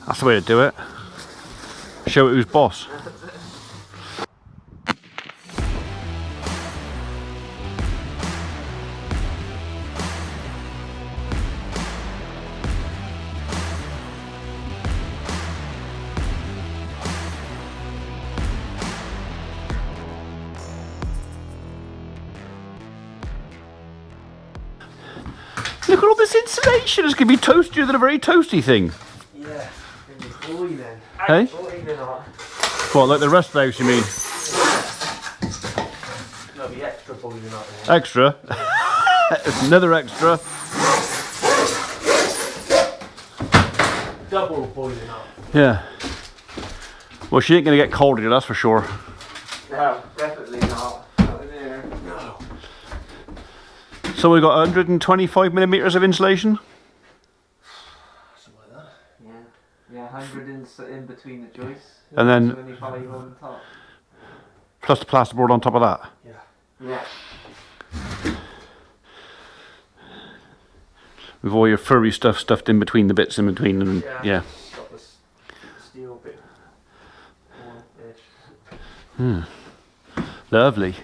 That's the way to do it. Show it who's boss. Look at all this insulation. It's going to be toastier than a very toasty thing. Yeah, it's going to be boiling. Hey? Boiling hot. What, like the rest of the house, you mean? There'll be extra boiling hot. Extra? It's another extra. Double boiling hot. Yeah. Well, she ain't going to get cold here, that's for sure. No, definitely not. Not in here. No. So we've got 125 millimetres of insulation? Something like that. Yeah. Yeah, 100 in between the joists. And then 25 on top. plus the plasterboard on top of that? Yeah. Yeah. With all your furry stuff stuffed in between the bits in between them. Yeah. Got the steel bit. Lovely.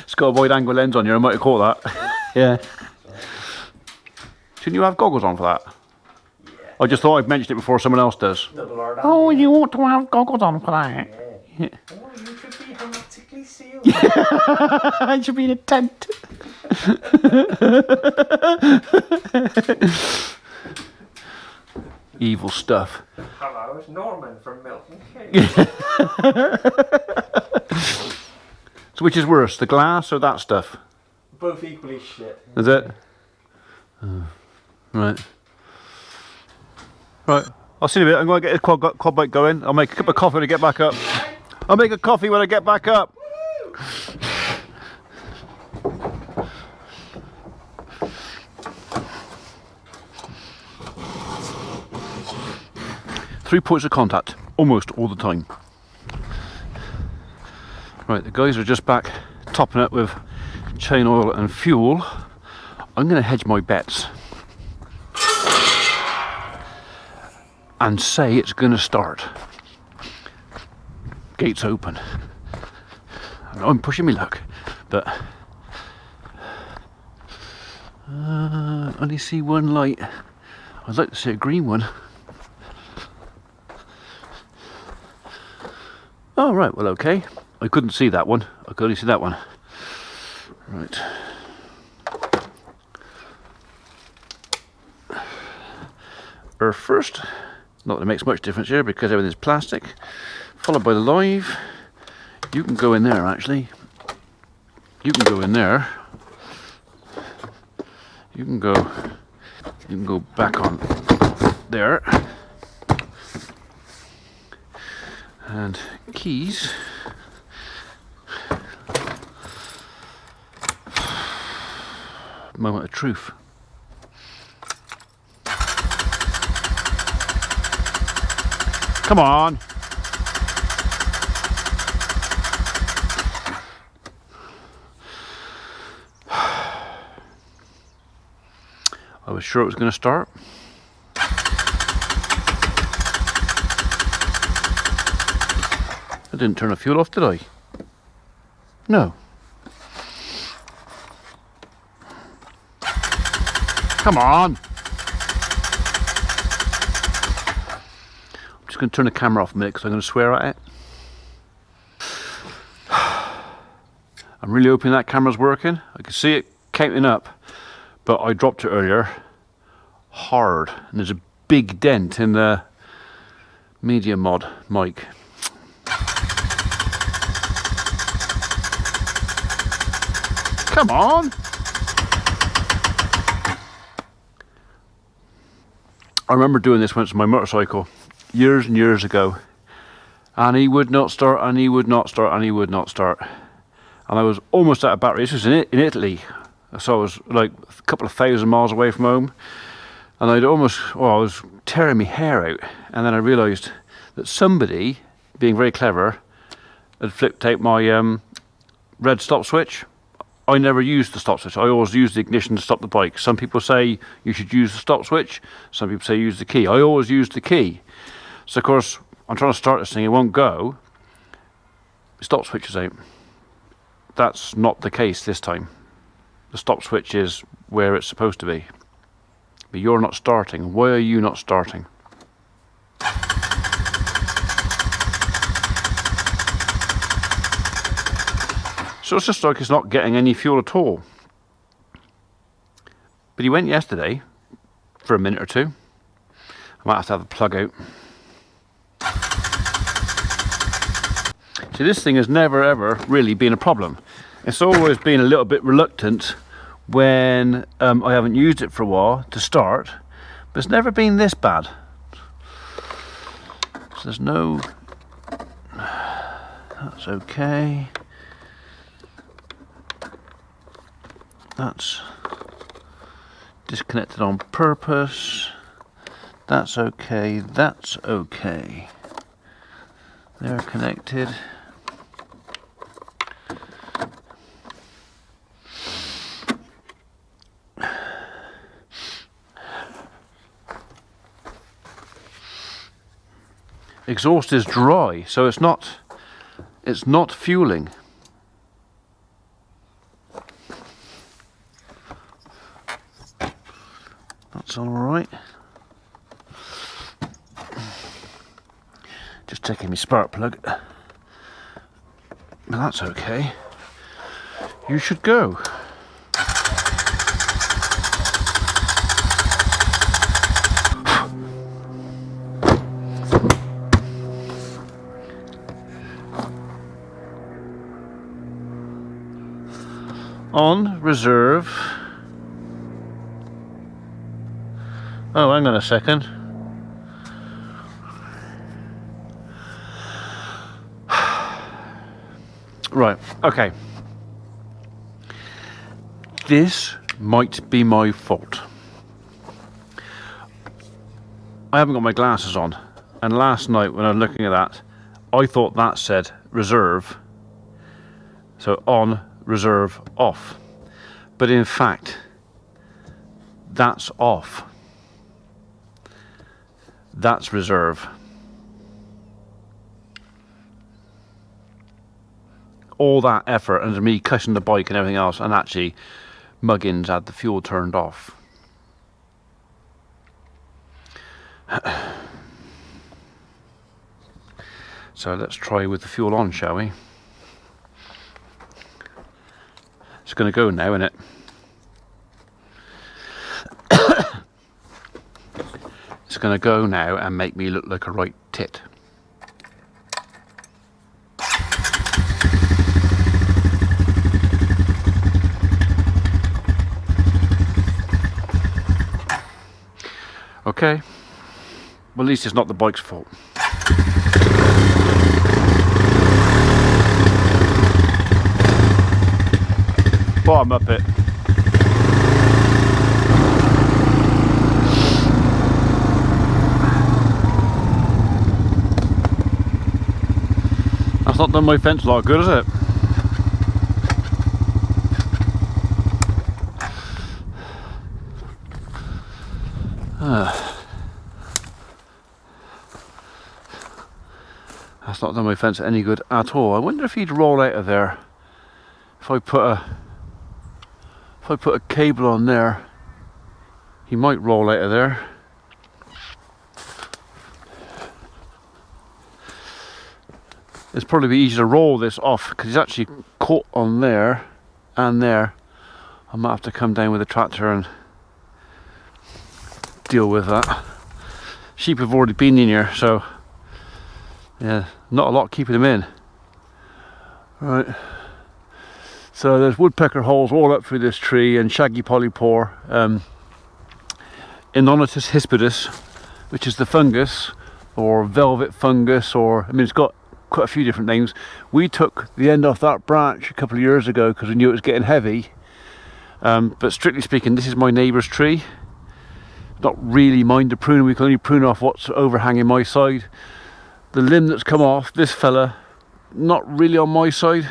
It's got a wide angle lens on here, I might have caught that. Yeah. Shouldn't you have goggles on for that? Yeah. I just thought I'd mentioned it before someone else does. Oh, you ought to have goggles on for that. Yeah. Oh, you could be hermetically sealed. I should be in a tent. Evil stuff. Hello, it's Norman from Milton Keynes. So which is worse, the glass or that stuff? Both equally shit. Is it? Right. Right. I'll see you in a bit. I'm going to get this quad bike going. I'll make a cup of coffee when I get back up. I'll make a coffee when I get back up. 3 points of contact, almost all the time. Right, the guys are just back topping it with chain oil and fuel. I'm going to hedge my bets and say it's going to start. Gates open. I know I'm pushing my luck, but I only see one light. I'd like to see a green one. Oh, right, well, okay. I couldn't see that one. I could only see that one. Right. Earth first. Not that it makes much difference here because everything's plastic. Followed by the live. You can go in there, actually. You can go in there. You can go back on there. And keys. Moment of truth. Come on. I was sure it was going to start. I didn't turn the fuel off, did I? No. Come on. I'm just going to turn the camera off a minute because I'm going to swear at it. I'm really hoping that camera's working. I can see it counting up, but I dropped it earlier hard, and there's a big dent in the media mod mic. Come on! I remember doing this once on my motorcycle years and years ago, and he would not start, and he would not start, and he would not start, and I was almost out of battery. This was in Italy, so I was like a couple of thousand miles away from home, and I was tearing my hair out, and then I realised that somebody, being very clever, had flipped out my red stop switch I never use the stop switch. I always use the ignition to stop the bike. Some people say you should use the stop switch. Some people say use the key. I always use the key. So of course, I'm trying to start this thing, it won't go. Stop switch is out. That's not the case this time. The stop switch is where it's supposed to be. But you're not starting. Why are you not starting? So it's just like it's not getting any fuel at all. But he went yesterday for a minute or two. I might have to have the plug out. See, this thing has never ever really been a problem. It's always been a little bit reluctant when I haven't used it for a while to start, but it's never been this bad. So there's no... That's okay. That's disconnected on purpose. That's okay. That's okay. They're connected. Exhaust is dry, so it's not fueling. That's all right. Just checking my spark plug. But that's okay. You should go. On reserve. Oh, hang on a second. Right, okay. This might be my fault. I haven't got my glasses on, and last night when I was looking at that, I thought that said reserve. So on, reserve, off. But in fact, that's off. That's reserve. All that effort under me cushioning the bike and everything else, and actually Muggins had the fuel turned off. So let's try with the fuel on, shall we? It's going to go now, isn't it? It's going to go now and make me look like a right tit. Okay, well, at least it's not the bike's fault. Bottom up it. That's not done my fence a lot good, is it? That's not done my fence any good at all. I wonder if he'd roll out of there if I put a cable on there. He might roll out of there. It's probably be easier to roll this off because he's actually caught on there and there. I might have to come down with a tractor and deal with that. Sheep have already been in here, so yeah, not a lot keeping them in. Right. So there's woodpecker holes all up through this tree and shaggy polypore. Inonotus hispidus, which is the fungus, or velvet fungus, or I mean it's got quite a few different names. We took the end off that branch a couple of years ago because we knew it was getting heavy. But strictly speaking, this is my neighbour's tree. Not really mine to prune, we can only prune off what's overhanging my side. The limb that's come off, this fella, not really on my side.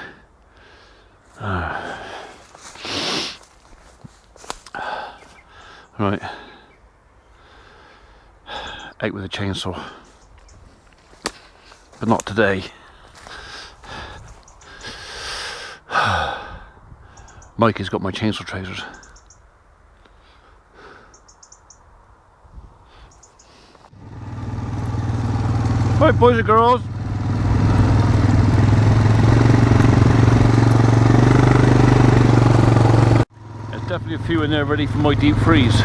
Right. Out with a chainsaw. But not today. Mike has got my chainsaw trousers. Right, boys and girls. There's definitely a few in there ready for my deep freeze.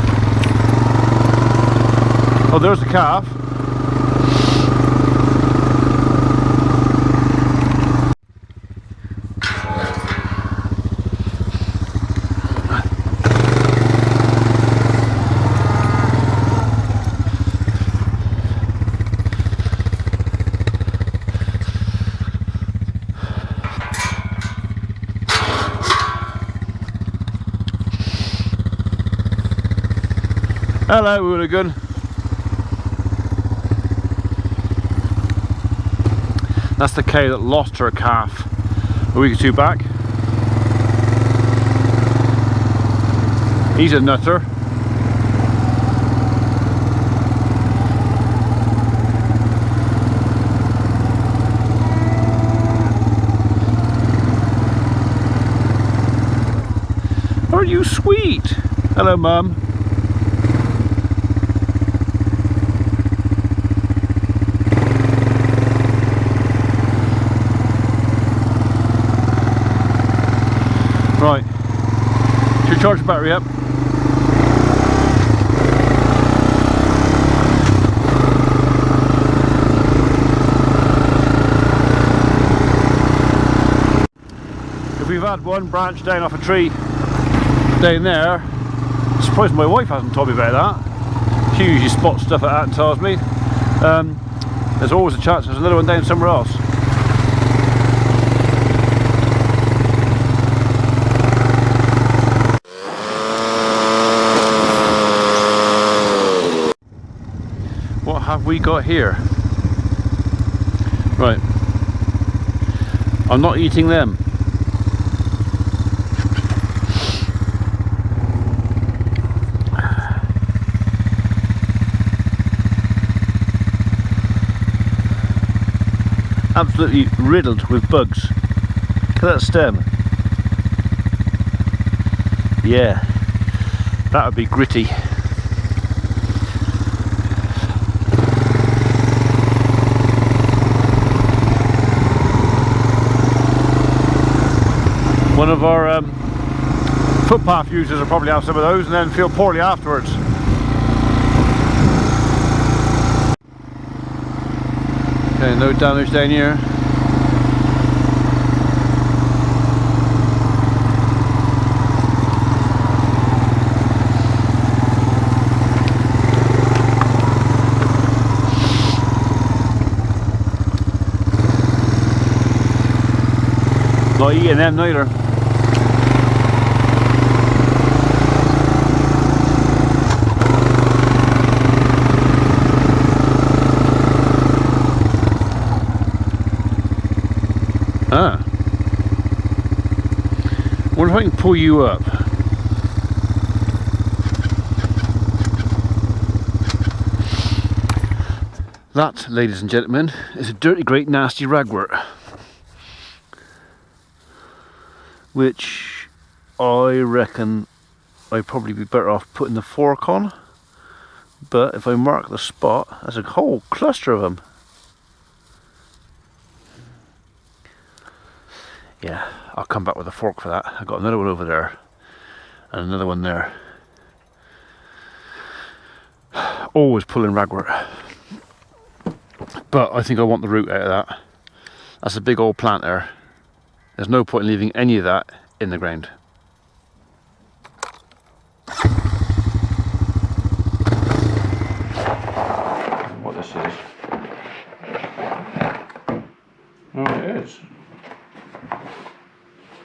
Oh, there's the calf. Hello, hooligan. That's the cow that lost her calf a week or two back. He's a nutter. Are you sweet? Hello, Mum. Right, should we charge the battery up? If we've had one branch down off a tree down there, I'm surprised my wife hasn't told me about that. She usually spots stuff like that and tells me. There's always a chance there's another one down somewhere else. What have we got here? Right, I'm not eating them. Absolutely riddled with bugs. Look at that stem. Yeah, that would be gritty. One of our footpath users will probably have some of those and then feel poorly afterwards. Okay, no damage down here. Not eating them neither. Ah. Wonder if I can pull you up. That, ladies and gentlemen, is a dirty, great, nasty ragwort, which I reckon I'd probably be better off putting the fork on. But if I mark the spot, there's a whole cluster of them. Yeah, I'll come back with a fork for that. I've got another one over there and another one there. Always pulling ragwort. But I think I want the root out of that. That's a big old plant there. There's no point in leaving any of that in the ground. What this is. Oh, it is.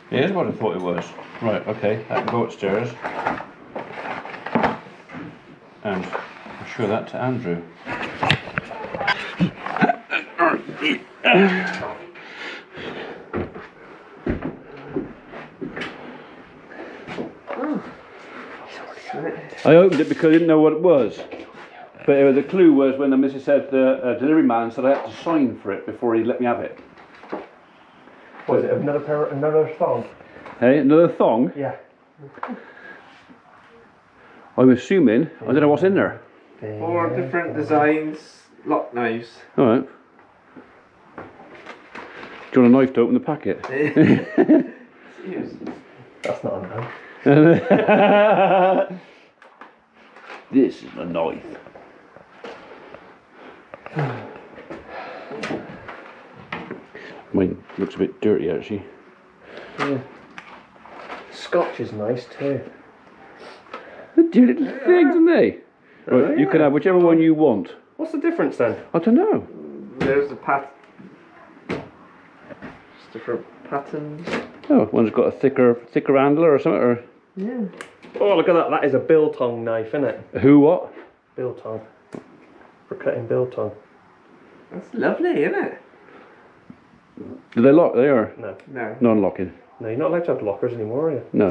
It is what I thought it was. Right, okay, that can go upstairs. And I'll show that to Andrew. I opened it because I didn't know what it was. But the clue was when the missus said the delivery man said I had to sign for it before he let me have it. Was it another thong? Hey, another thong? Yeah. I'm assuming. I don't know what's in there. 4 different designs, lock knives. Alright. Do you want a knife to open the packet? Serious. That's not a knife. This is a knife. Mine looks a bit dirty actually. Yeah. Scotch is nice too. They're dear little things, aren't they? Right, you can have whichever one you want. What's the difference then? I don't know. There's the just different patterns. Oh, one's got a thicker handler or something. Or Yeah. Oh, look at that. That is a biltong knife, isn't it? who? What? Biltong. For cutting biltong. That's lovely, isn't it? Do they lock? They are No. No. non-locking. No, you're not allowed to have lockers anymore, are you? No.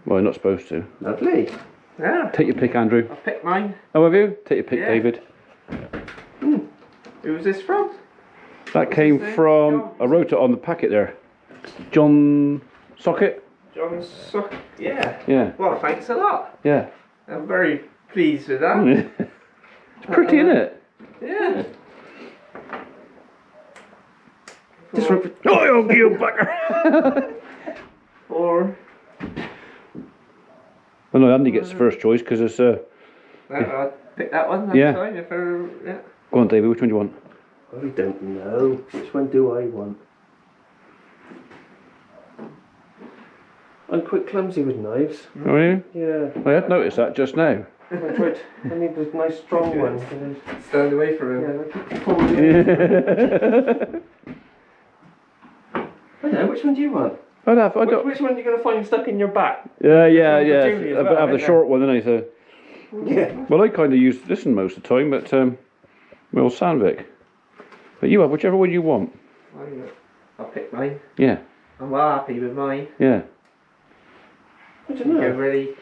Well, you're not supposed to. Lovely. Yeah. Take your pick, Andrew. I'll pick mine. Oh, have you? Take your pick, Yeah. David. Who was this from? That came his name? from. John. I wrote it on the packet there. John Socket. John Suck. Yeah. Yeah. Well, thanks a lot. Yeah. I'm very pleased with that. It's pretty, isn't it? Yeah. Just for. Oh, you bugger! Or Oh no, Andy gets the first choice because it's. I'll pick that one. That's Yeah. fine. If I, yeah. Go on, David. Which one do you want? I don't know. Which one do I want? I'm quite clumsy with knives. Oh, are you? Yeah. I had noticed that just now. I need a nice strong one. Stand away from him. Yeah, I keep pulling it. I know. Which one do you want? I'd have. I don't. Which one are you going to find stuck in your back? Yeah. Julie as I well, have the isn't short one, then I so. Yeah. Well, I kind of use this one most of the time, but well, Sandvik. But you have whichever one you want. I'll pick mine. Yeah. I'm well happy with mine. Yeah. I don't know. You're really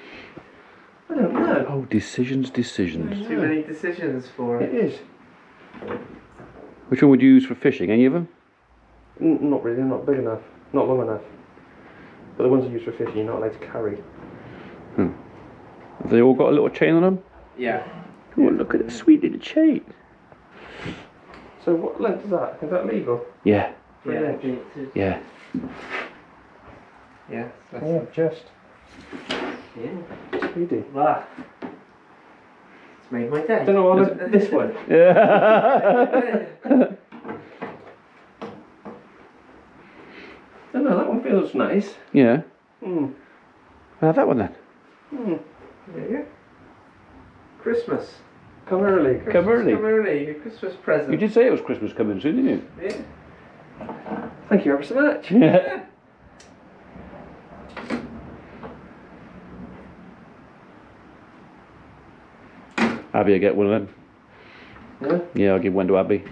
I don't know. Oh, decisions. too many decisions for It is. Which one would you use for fishing? Any of them? Not really. Not big enough. Not long enough. But the ones you use for fishing, you're not allowed to carry. Have they all got a little chain on them? Yeah. Oh, look at the sweet little chain. So what length is that? Is that legal? Yeah. Yeah. Yeah. Yeah. That's Yeah, just. yeah. Speedy. Wow. It's made my day. Don't know what this one. Yeah. I don't know, that one feels nice. Yeah. Hmm. Have that one then. Yeah. Christmas. Come early. Come early. Come early. Your Christmas present. You did say it was Christmas coming soon, didn't you? Yeah. Thank you ever so much. Yeah. Abby, I get one of them. Yeah? Yeah, I'll give one to Abby.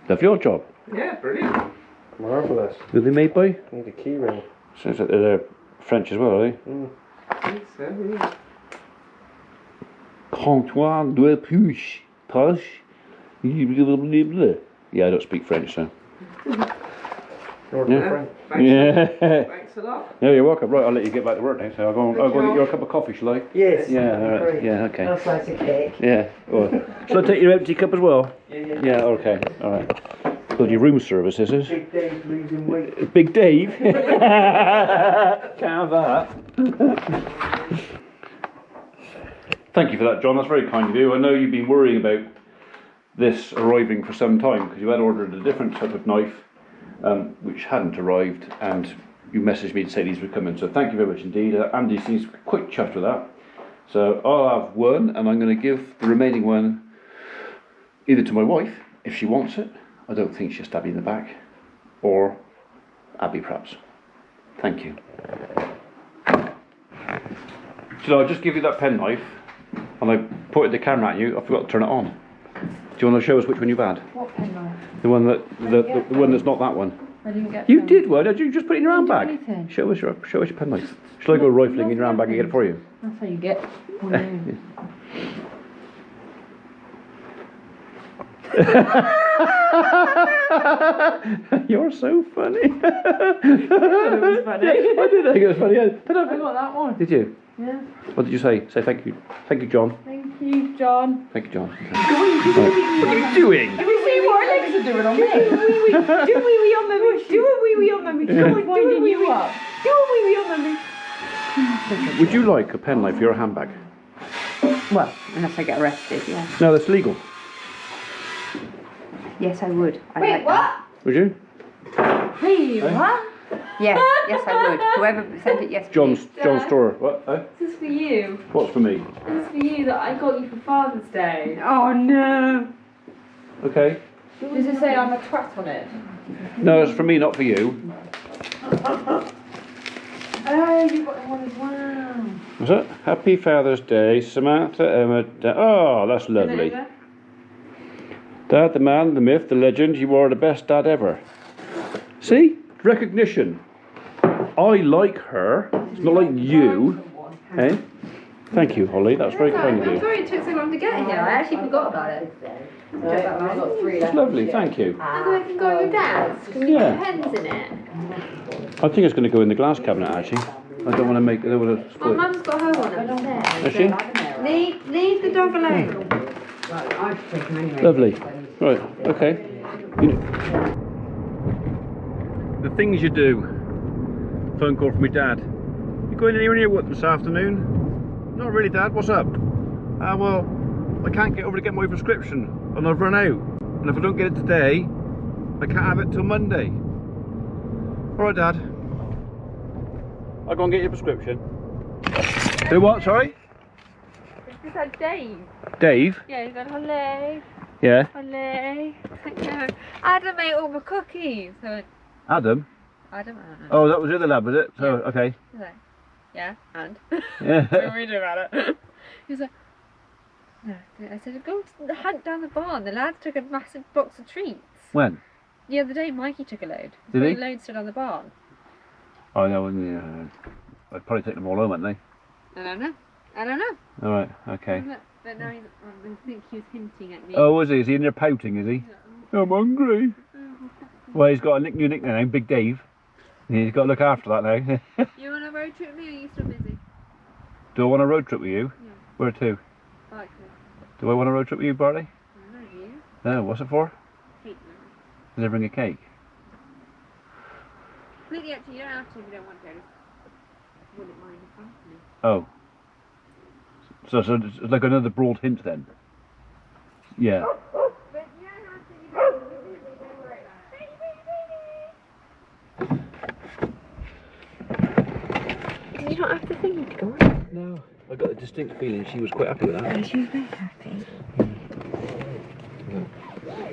Lovely old job. Yeah. Brilliant. Marvellous. Who are they made by? Need a key ring. Sounds like they're French as well, are they? I think so. Yeah. Comptoir de Puche. Poche. Yeah, I don't speak French, so. You're Yeah. friend. Thanks. Yeah. Thanks a lot. Yeah, you're welcome. Right, I'll let you get back to work now. So I'll go Thank and you. get your cup of coffee, shall I? Yes. Yeah, all right. Great. Yeah, okay. I'll slice a cake. Yeah. Well, shall I take your empty cup as well? Yeah. Yeah, okay. All right. Bloody room service, this is. Big Dave's losing weight. Big Dave. Can't have that. Thank you for that, John. That's very kind of you. I know you've been worrying about this arriving for some time because you had ordered a different type of knife which hadn't arrived, and you messaged me to say these were coming. So thank you very much indeed. Andy seems quite chuffed with that. So I'll have one, and I'm going to give the remaining one either to my wife if she wants it. I don't think she'll stab you in the back, or Abby perhaps. Thank you. So I'll just give you that penknife, and I pointed the camera at you. I forgot to turn it on. Do you want to show us which one you've had? What penknife? The one that the one that's not that one. I didn't get You them. did one. Did you just put it in your I didn't do handbag? anything. Show us your penknife. Shall I go rifling in your handbag and get it for you? That's how you get one in. You're so funny. It was funny. Yeah, I did think it was funny. Yeah. I got that one. Did you? Yeah. What did you say? Say thank you. Thank you, John. Thank you, John. Thank you, John. Right. What are you doing? Do we see what our legs are doing on me? Do a wee wee on me. Do a wee wee on me. Come on, do a wee wee up. Do a wee wee on me. Would you like a penknife for your handbag? Well, unless I get arrested, yeah. No, that's legal. Yes, I would. Wait, what? Would you? Hey, what? Yes, yes, I would. Whoever sent it yesterday. John's store. What? This is for you. What's for me? This is for you that I got you for Father's Day. Oh no. Okay. Does it say I'm a twat on it? No, it's for me, not for you. Oh, you got one as well. What's that? Happy Father's Day, Samantha, Emma. Oh, that's lovely. Dad, the man, the myth, the legend. You are the best dad ever. See? Recognition. I like her. It's not like you. Eh? Thank you, Holly. That's very kind of I'm you. sorry it took so long to get here. I actually forgot about it. It's lovely, thank you. And then I can go on your dad's. Because you Yeah. put pens in it. I think it's going to go in the glass cabinet, actually. I don't want to make... I don't want to My spoil it. mum's got her one upstairs. Has she? Leave the dog alone. Lovely. Right, okay. The things you do. Phone call from my dad. You going anywhere near what this afternoon? Not really, Dad. What's up? Well, I can't get over to get my prescription and I've run out. And if I don't get it today, I can't have it till Monday. Alright, Dad. I'll go and get your prescription. Do what, sorry? Is that Dave? Dave? Yeah, he's going, hello, Yeah. hello. Adam ate all my cookies. I went, Adam? Adam, I don't know. Oh, that was the other lab, was it? So, okay. He's like, yeah, and? Yeah. What are we doing about it? He was like, no. I said, go hunt down the barn. The lads took a massive box of treats. When? The other day, Mikey took a load. Did he? 3 loads stood on the barn. Oh, no, I'd probably take them all home, hadn't they? I don't know. I don't know. Alright, okay. But now I think he was hinting at me. Oh, was he? Is he in there pouting, is he? I'm hungry. Well, he's got a new nickname now, Big Dave. He's got to look after that now. You want a road trip with me or are you still busy? Do I want a road trip with you? Yeah. Where to? Bike Do I want a road trip with you, Barley? I don't know, do you? No, what's it for? Hate Does they bring a cake? Completely up to you. You don't have to if you don't want to. I just wouldn't mind the company. Oh. So it's like another broad hint then? Yeah. But you don't have to. You don't worry about it. You don't have to think to go on. No, I got a distinct feeling she was quite happy with that. Oh, she was very happy.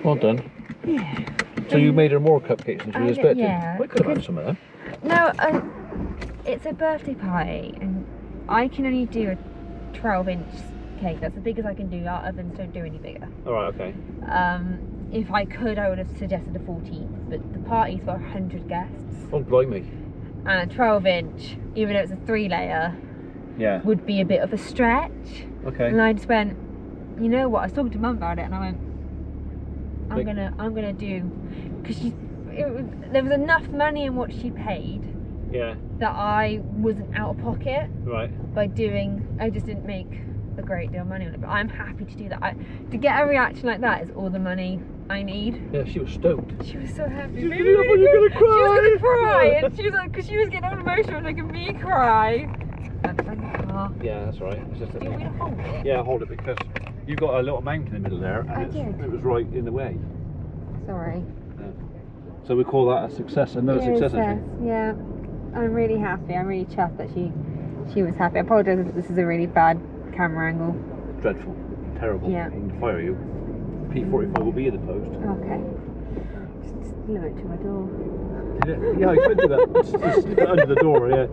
Well done. Yeah. So you made her more cupcakes than she was expecting? yeah, I could have had some of them. No, it's a birthday party, and I can only do a 12-inch cake. That's as big as I can do. Our ovens don't do any bigger. Alright, okay. If I could, I would have suggested a 14, but the party's for 100 guests, Oh, blimey. and a 12-inch, even though it's a 3-layer, Yeah. would be a bit of a stretch. Okay. And I just went, you know what? I was talking to Mum about it, and I went, I'm Like- gonna do, because there was enough money in what she paid Yeah. that I wasn't out of pocket Right. by doing. I just didn't make a great deal of money on it, but I'm happy to do that. To get a reaction like that is all the money I need. Yeah, she was stoked. She was so happy. You're gonna cry. She was gonna cry, and she was like, because she was getting all emotional, making me cry. I'm in the car. Yeah, that's right. It's just Do you want me to hold it? Yeah, hold it because you've got a little mountain in the middle there, I and did. it was right in the way. Sorry. So we call that a success, another success. Actually. Yeah, I'm really happy. I'm really chuffed that she was happy. I apologise if this is a really bad camera angle. Dreadful, terrible. Yeah. I can fire you. P45 will be in the post. Okay. Just deliver it to my door. Yeah, I could do that. Just stick it under the door. Yeah.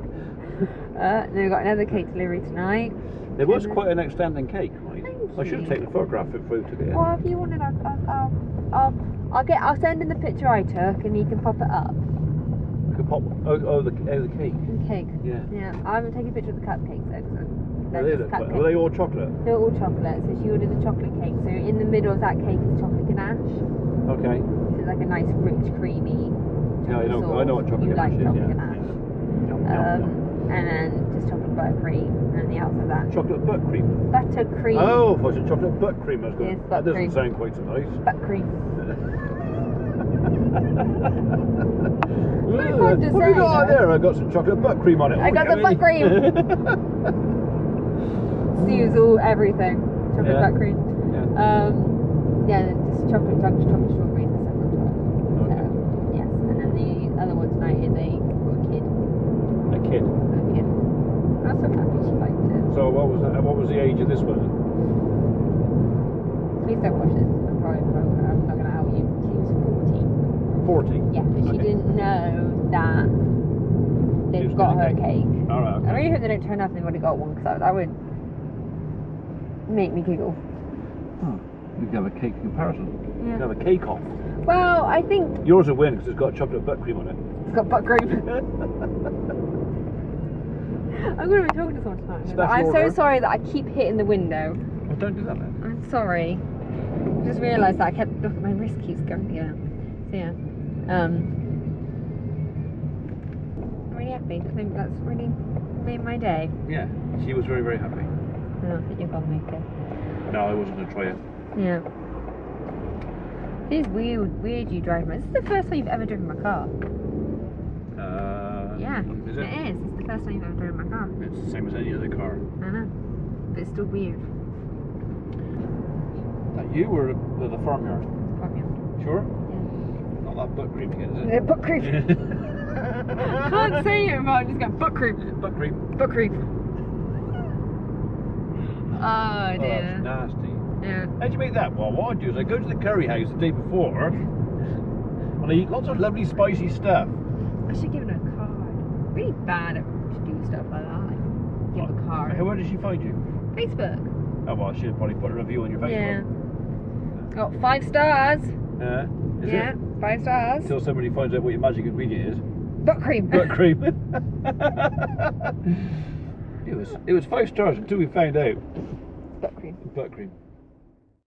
Then we've got another cake delivery tonight. It was quite an outstanding cake, right? Thank I should have you. taken a photograph if we took it in. Well, if you wanted, I'll I'll send him the picture I took, and he can pop it up. You could pop. Oh, the cake. The cake. Yeah. Yeah. I haven't taken a picture of the cupcakes though. 'Cause Were they're just cupcakes. they all chocolate? They're all chocolate. So she ordered a chocolate cake. So in the middle of that cake is chocolate ganache. Okay. So it's like a nice, rich, creamy. Yeah, I know what chocolate You like ganache is. chocolate Yeah. ganache. Yum, yum, yum. And then just chocolate buttercream, and the outside of that Chocolate butt cream. buttercream. Oh, I said chocolate butt cream. I was going. Yes, That doesn't buttercream. sound quite so nice. Buttercream. What fun to have you say, got out though. there? I got some chocolate butt cream on it. I got the butt cream. Stews all everything. Chocolate Yeah. buttercream. Yeah. Yeah, then just chocolate chunks, chocolate strawberries and stuff on top. Okay. So, yes, and then the other one tonight is a kid. A kid. A kid. I was so happy she liked it. So what was that? What was the age of this one? Please don't watch this. I'm not gonna out you. She was 14. 40. Yeah, but she Okay. didn't know that She they've was got her getting a cake. All right. I Okay. really hope they don't turn up and they've already got one, because that would make me giggle. You can have a cake comparison. You Yeah. can have a cake off. Well, I think Yours will win because it's got chocolate butt cream on it. it's got butt cream. I'm going to be talking to someone tonight. Special I'm so order. sorry that I keep hitting the window. Well, don't do that then. I'm sorry. I just realised that I kept looking, my wrist keeps going here. So yeah. I'm really happy. I think that's really made my day. Yeah. She was very, very happy. I don't think you're going to make it. No, I wasn't going to try it. Yeah. It's weird you driving. This is the first time you've ever driven my car. Yeah, Is it? it is. It's the first time you've ever driven my car. It's the same as any other car. I know. But it's still weird. That you were the farmyard? Probably. Sure? Yeah. Not that butt cream again, is it? Butt cream. Can't say it without just going butt cream. Butt cream. Butt cream. Oh Oh, dear. it's nasty. Yeah. How'd you make that? Well, what I do is I go to the curry house the day before and I eat lots of lovely spicy stuff. I should give it a card. Really bad at to do stuff like that. Like, give a card. Where did she find you? Facebook. Oh, well, I should probably put a review on your Yeah. Facebook. Got 5 stars. Is Yeah, it? 5 stars. Until somebody finds out what your magic ingredient is. Butt cream. Butt cream. It was 5 stars until we found out. Butt cream. Butt cream.